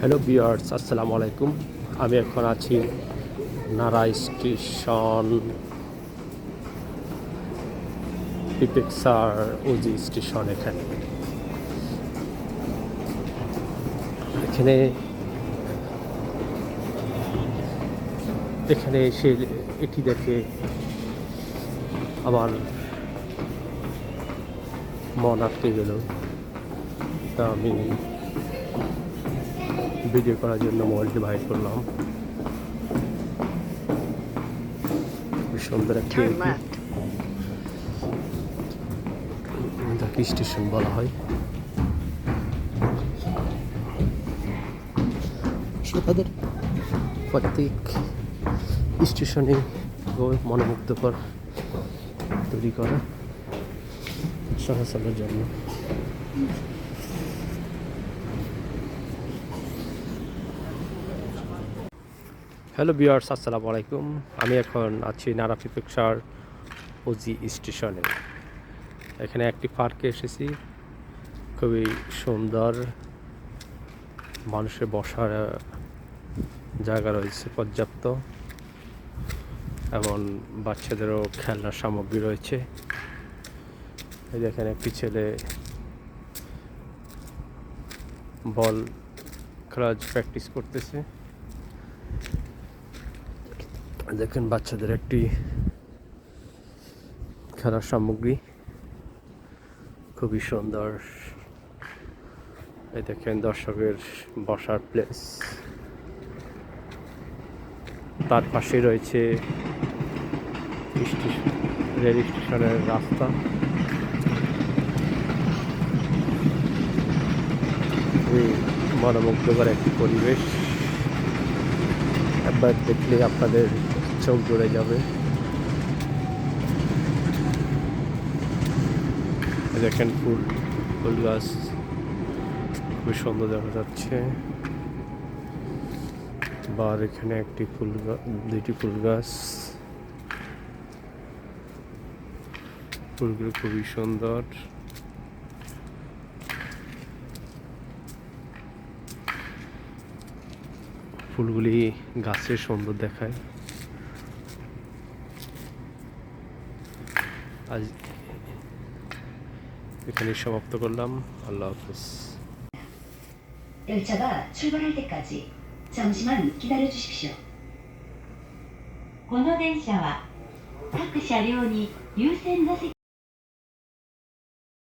Hello viewers, আসসালামু আলাইকুম। আমি এখন আছি নারা স্টেশন, পিপেক্সার ওজি স্টেশন। এখানে এখানে এখানে এসে এটি দেখে আমার মন আটকে গেল। তা আমি ভিডিও করার জন্য মোবাইলটি বাইর করলাম। খুব সুন্দর একটি ঢাকা স্টেশন বলা হয়। তাদের প্রত্যেক স্টেশনে মনোমুগ্ধকর তৈরি করা চলাচলের জন্য। হ্যালো ভিউয়ার্স, আসসালামু আলাইকুম। আমি এখন আছি নারা পিপেক্সার ওজি স্টেশনে। এখানে একটি পার্কে এসেছি, খুবই সুন্দর, মানুষের বসার জায়গা রয়েছে পর্যাপ্ত, এবং বাচ্চাদেরও খেলনার সামগ্রী রয়েছে। এই দেখেন একটি ছেলে বল খেলার প্র্যাকটিস করতেছে। দেখেন বাচ্চাদের একটি খেলার সামগ্রী, খুবই সুন্দর। এই দেখেন দর্শকের বসার প্লেস, তার পাশেই রয়েছে রেল স্টেশনের রাস্তা। খুবই মনোমুগ্ধকর একটি পরিবেশ, একবার দেখলে আপনাদের চোখ জুড়ে যাবে। দেখেন ফুল গাছ খুবই সুন্দর দেখা যাচ্ছে। বা এখানে একটি দুইটি ফুল গাছ, ফুলগুলো খুবই সুন্দর। ফুলগুলি গাছের সুন্দর দেখায়। আজ এখানে সমাপ্ত করলাম। আল্লাহ হাফেজ। 열차가 출발할 때까지 잠시만 기다려 주십시오. この電車は各車両に優先座席